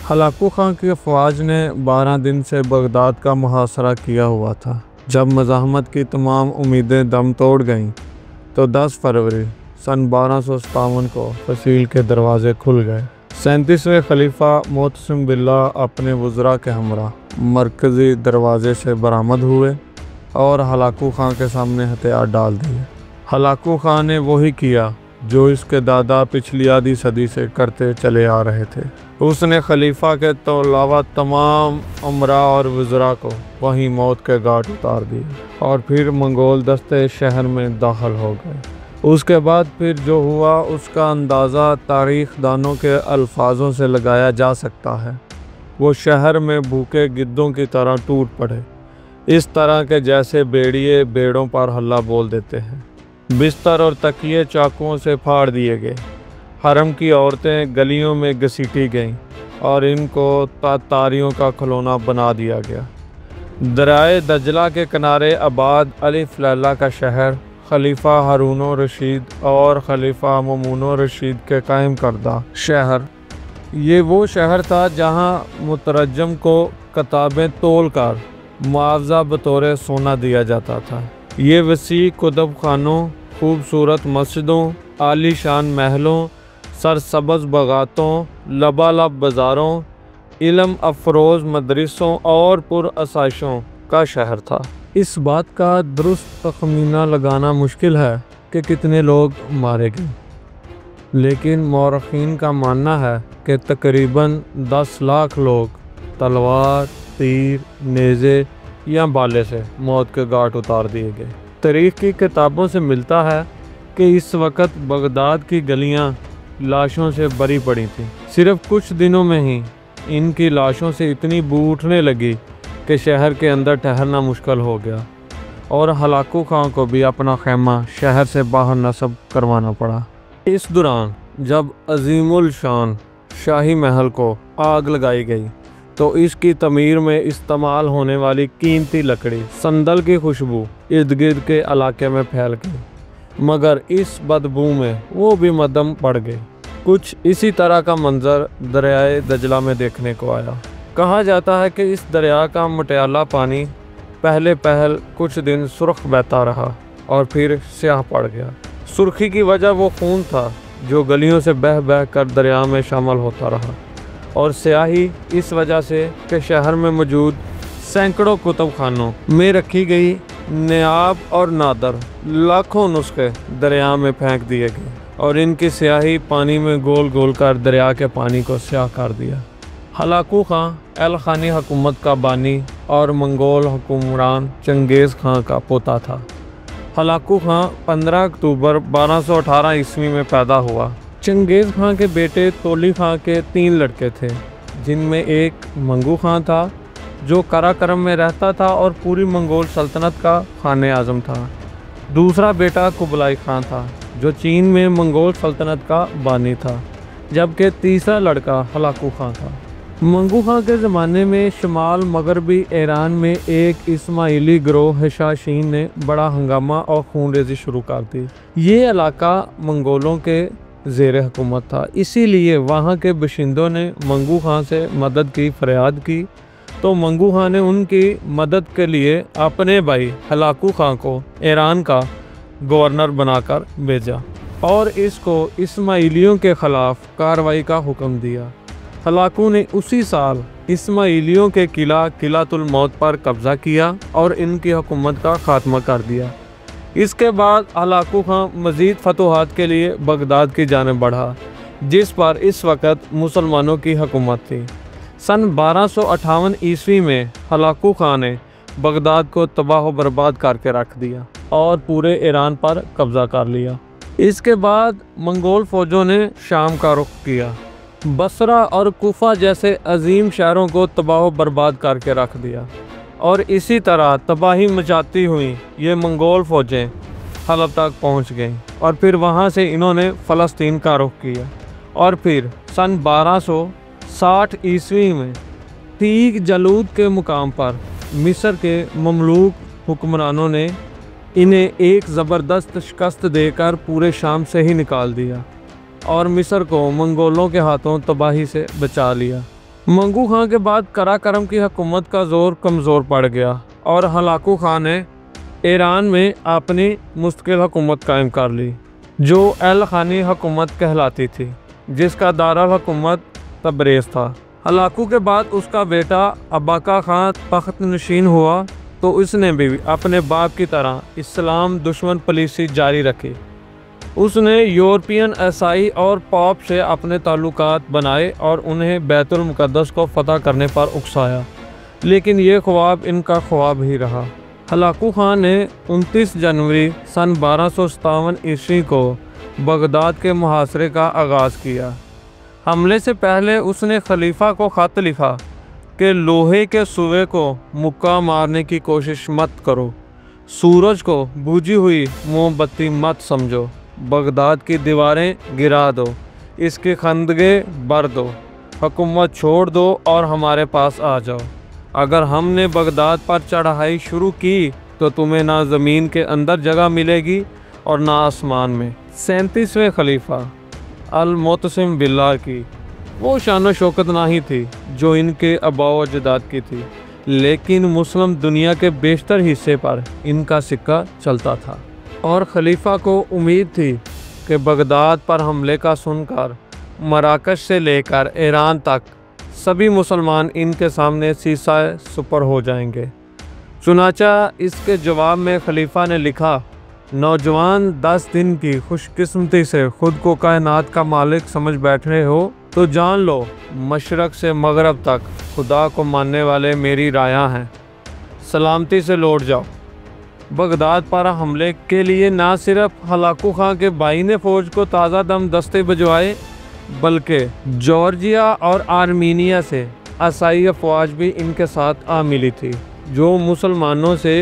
Hulagu खां की अफवाज ने 12 दिन से बगदाद का मुहासरा किया हुआ था। जब मज़ाहमत की तमाम उम्मीदें दम तोड़ गईं तो 10 फरवरी सन 1257 को फसील के दरवाजे खुल गए। 37वें खलीफा मोतसिम बिल्ला अपने वज़रा के हमरा मरकज़ी दरवाजे से बरामद हुए और हलाकू खां के सामने हथियार डाल दिए। हलाकू खां ने वही किया जो इसके दादा पिछली आधी सदी से करते चले आ रहे थे। उसने खलीफा के तो अलावा तमाम उमरा और वज़रा को वहीं मौत के घाट उतार दिए और फिर मंगोल दस्ते शहर में दाखिल हो गए। उसके बाद फिर जो हुआ उसका अंदाज़ा तारीख़ दानों के अल्फाजों से लगाया जा सकता है। वो शहर में भूखे गिद्धों की तरह टूट पड़े, इस तरह के जैसे भेड़िए भेड़ों पर हल्ला बोल देते हैं। बिस्तर और तकिए चाकुओं से फाड़ दिए गए। हरम की औरतें गलियों में घसीटी गईं और इनको तारियों का खिलौना बना दिया गया। दरियाए दजला के किनारे आबाद अलिफ लैला का शहर खलीफा हारून रशीद और खलीफा मामून रशीद के कायम करदा शहर, ये वो शहर था जहां मुतरज्जम को किताबें तोल कर मुआवजा बतौर सोना दिया जाता था। ये वसी कुतुब खानों, खूबसूरत मस्जिदों, आलीशान महलों, सरसब्ज़ बगातों, लबालब बाज़ारों, इल्म अफरोज़ मदरसों और पुरअसाइशों का शहर था। इस बात का दुरुस्त तखमीना लगाना मुश्किल है कि कितने लोग मारे गए, लेकिन मौरखीन का मानना है कि तकरीबन 10 लाख लोग तलवार, तीर, नेज़े या बाले से मौत के घाट उतार दिए गए। तारीख़ की किताबों से मिलता है कि इस वक्त बगदाद की गलियां लाशों से भरी पड़ी थीं। सिर्फ कुछ दिनों में ही इनकी लाशों से इतनी बू उठने लगी कि शहर के अंदर ठहरना मुश्किल हो गया और हलाकू खां को भी अपना खैमा शहर से बाहर नस्ब करवाना पड़ा। इस दौरान जब अजीमुल शान शाही महल को आग लगाई गई तो इसकी तमीर में इस्तेमाल होने वाली कीमती लकड़ी संदल की खुशबू इर्द गिर्द के इलाके में फैल गई, मगर इस बदबू में वो भी मदम पड़ गई। कुछ इसी तरह का मंजर दरियाए दजला में देखने को आया। कहा जाता है कि इस दरिया का मटियाला पानी पहल कुछ दिन सुर्ख बहता रहा और फिर स्याह पड़ गया। सुर्खी की वजह वो खून था जो गलियों से बह बह कर दरिया में शामिल होता रहा, और स्याही इस वजह से कि शहर में मौजूद सैकड़ों कुतुब खानों में रखी गई नियाब और नादर लाखों नुस्खे दरिया में फेंक दिए गए और इनकी स्याही पानी में गोल गोल कर दरिया के पानी को स्याह कर दिया। हलाकू खां अल खानी हुकूमत का बानी और मंगोल हुक्मरान चंगेज़ खां का पोता था। हलाकू खां 15 अक्टूबर 1218 ईस्वी में पैदा हुआ। चंगेज़ खां के बेटे तोली खां के 3 लड़के थे, जिनमें एक मंगू खां था जो कराकरम में रहता था और पूरी मंगोल सल्तनत का खाने आज़म था। दूसरा बेटा कुबलाई खां था जो चीन में मंगोल सल्तनत का बानी था, जबकि तीसरा लड़का हलाकू खां था। मंगू खां के ज़माने में शमाल मगरबी ईरान में एक इस्माइली गिरोह हिशाशीन ने बड़ा हंगामा और खून रेज़ी शुरू कर दी। ये इलाका मंगोलों के ज़ेर हुकूमत था, इसीलिए वहाँ के बाशिंदों ने मंगू खां से मदद की फरियाद की, तो मंगू खां ने उनकी मदद के लिए अपने भाई हलाकू खां को ईरान का गवर्नर बनाकर भेजा और इसको इस्माइलियों के ख़िलाफ़ कार्रवाई का हुक्म दिया। हलाकू ने उसी साल इस्माइलियों के किलातुल मौत पर कब्ज़ा किया और इनकी हुकूमत का खात्मा कर दिया। इसके बाद हलाकू खां मज़ीद फतूहात के लिए बगदाद की जानिब बढ़ा, जिस पर इस वक्त मुसलमानों की हुकूमत थी। सन 1258 ईस्वी में हलाकू खां ने बगदाद को तबाह व बर्बाद करके रख दिया और पूरे ईरान पर कब्ज़ा कर लिया। इसके बाद मंगोल फ़ौजों ने शाम का रुख किया, बसरा और कूफा जैसे अजीम शहरों को तबाह व बर्बाद करके रख दिया, और इसी तरह तबाही मचाती हुई ये मंगोल फ़ौजें हलब तक पहुंच गईं और फिर वहां से इन्होंने फ़लस्तीन का रुख किया। और फिर सन 1260 ईस्वी में तीक जलूद के मुकाम पर मिस्र के ममलूक हुक्मरानों ने इन्हें एक ज़बरदस्त शिकस्त देकर पूरे शाम से ही निकाल दिया और मिस्र को मंगोलों के हाथों तबाही से बचा लिया। मंगू खां के बाद कराकरम की हुकूमत का जोर कमज़ोर पड़ गया और हलाकू खां ने ईरान में अपनी मुस्तकिल हुकूमत कायम कर ली, जो अल खानी हुकूमत कहलाती थी, जिसका दारुल हुकूमत तबरेज़ था। हलाकू के बाद उसका बेटा अबाका खां तख्त नशीन हुआ तो उसने भी अपने बाप की तरह इस्लाम दुश्मन पॉलिसी जारी रखी। उसने यूरोपियन ईसाई और पॉप से अपने ताल्लुकात बनाए और उन्हें बैतुल मुक़द्दस को फ़तह करने पर उकसाया, लेकिन ये ख्वाब इनका ख्वाब ही रहा। हलाकू खां ने 29 जनवरी सन 1257 ईस्वी को बगदाद के मुहासरे का आगाज़ किया। हमले से पहले उसने खलीफा को ख़त लिखा कि लोहे के सुए को मुक्का मारने की कोशिश मत करो, सूरज को बुझी हुई मोमबत्ती मत समझो, बगदाद की दीवारें गिरा दो, इसके खंदगे भर दो, हुकूमत छोड़ दो और हमारे पास आ जाओ। अगर हमने बगदाद पर चढ़ाई शुरू की तो तुम्हें ना ज़मीन के अंदर जगह मिलेगी और ना आसमान में। 37वें खलीफा अल-मुतसिम बिल्लाह की वो शान शौकत नहीं थी जो इनके आबाओ अजदाद की थी, लेकिन मुस्लिम दुनिया के बेशतर हिस्से पर इनका सिक्का चलता था और खलीफा को उम्मीद थी कि बगदाद पर हमले का सुनकर मराकश से लेकर ईरान तक सभी मुसलमान इनके सामने सीसा सुपर हो जाएंगे। चुनाचा इसके जवाब में खलीफा ने लिखा, नौजवान 10 दिन की खुशकिस्मती से खुद को कायनात का मालिक समझ बैठ रहे हो तो जान लो मशरक़ से मगरब तक खुदा को मानने वाले मेरी राया हैं। सलामती से लौट जाओ। बगदाद पर हमले के लिए ना सिर्फ हलाकू खां के भाई ने फ़ौज को ताज़ा दम दस्ते भिजवाए, बल्कि जॉर्जिया और आर्मीनिया से ईसाई अफवाज भी इनके साथ आ मिली थी, जो मुसलमानों से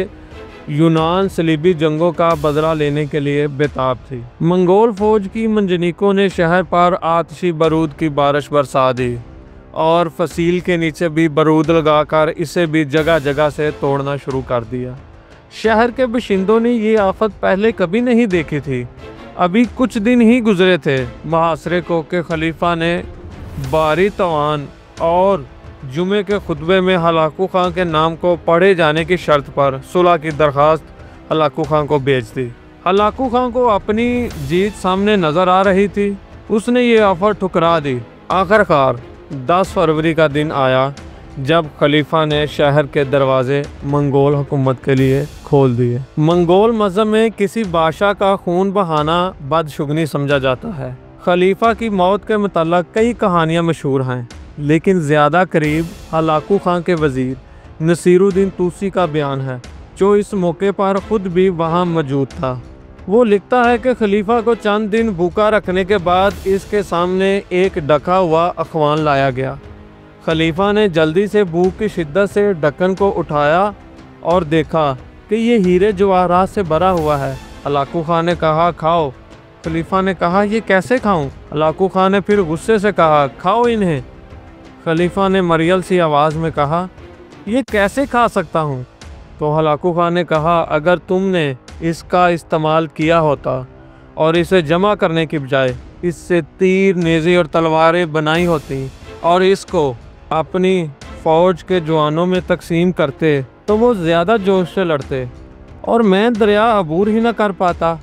यूनान सलीबी जंगों का बदला लेने के लिए बेताब थी। मंगोल फ़ौज की मंजनीकों ने शहर पर आतिशी बारूद की बारिश बरसा दी और फसील के नीचे भी बारूद लगाकर इसे भी जगह जगह से तोड़ना शुरू कर दिया। शहर के बाशिंदों ने ये आफत पहले कभी नहीं देखी थी। अभी कुछ दिन ही गुजरे थे मुहासरे को कि खलीफा ने बारी तवान और जुमे के खुतबे में हलाकू खां के नाम को पढ़े जाने की शर्त पर सुलह की दरख्वास्त हलाकू खां को भेज दी। हलाकू खां को अपनी जीत सामने नज़र आ रही थी, उसने ये ऑफ़र ठुकरा दी। आखिरकार 10 फरवरी का दिन आया जब खलीफा ने शहर के दरवाजे मंगोल हुकूमत के लिए खोल दिए। मंगोल मज़हब में किसी बादशाह का खून बहाना बदशुगनी समझा जाता है। खलीफा की मौत के मुतल्लक कई कहानियाँ मशहूर हैं, लेकिन ज़्यादा करीब हलाकू खां के वज़ीर नसीरुद्दीन तूसी का बयान है, जो इस मौके पर ख़ुद भी वहाँ मौजूद था। वो लिखता है कि खलीफा को चंद दिन भूखा रखने के बाद इसके सामने एक ढका हुआ अखवान लाया गया। खलीफा ने जल्दी से भूख की शिद्दत से ढक्कन को उठाया और देखा कि ये हीरे जवाहरात से भरा हुआ है। हलाकू खां ने कहा, खाओ। खलीफा ने कहा, ये कैसे खाऊं? हलाकू खां ने फिर गुस्से से कहा, खाओ इन्हें। खलीफा ने मरियल सी आवाज़ में कहा, ये कैसे खा सकता हूँ? तो हलाकू खां ने कहा, अगर तुमने इसका इस्तेमाल किया होता और इसे जमा करने की बजाय इससे तीर, नेज़े और तलवारें बनाई होती और इसको अपनी फ़ौज के जवानों में तकसीम करते तो वो ज़्यादा जोश से लड़ते और मैं दरिया अबूर ही न कर पाता।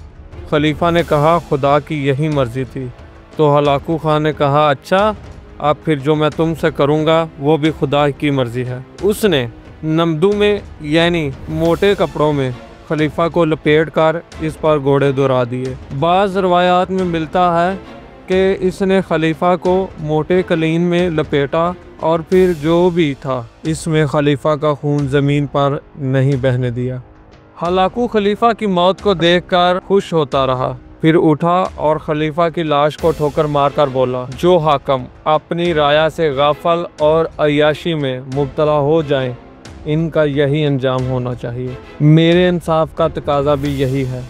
खलीफा ने कहा, खुदा की यही मर्ज़ी थी। तो हलाकू खां ने कहा, अच्छा, अब फिर जो मैं तुमसे करूँगा वो भी खुदा की मर्ज़ी है। उसने नमदू में यानी मोटे कपड़ों में खलीफा को लपेट कर इस पर घोड़े दौड़ा दिए। बाज़ रवायात में मिलता है कि इसने खलीफा को मोटे कलीन में लपेटा और फिर जो भी था इसमें खलीफा का खून ज़मीन पर नहीं बहने दिया। हलाकू खलीफा की मौत को देखकर खुश होता रहा, फिर उठा और खलीफा की लाश को ठोकर मारकर बोला, जो हाकम अपनी राया से गाफल और अय्याशी में मुब्तला हो जाएं, इनका यही अंजाम होना चाहिए। मेरे इंसाफ का तकाजा भी यही है।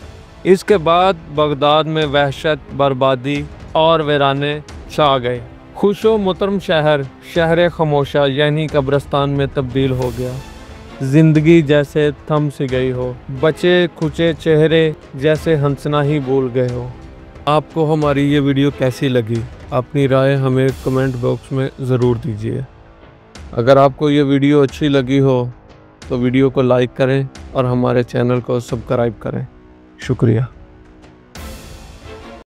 इसके बाद बगदाद में वहशत, बर्बादी और वीराने छा गए। खुशो मुतरम शहर शहर खामोशा यानी कब्रिस्तान में तब्दील हो गया। जिंदगी जैसे थम सी गई हो, बचे खुचे चेहरे जैसे हंसना ही भूल गए हो। आपको हमारी ये वीडियो कैसी लगी? अपनी राय हमें कमेंट बॉक्स में ज़रूर दीजिए। अगर आपको ये वीडियो अच्छी लगी हो तो वीडियो को लाइक करें और हमारे चैनल को सब्सक्राइब करें। शुक्रिया।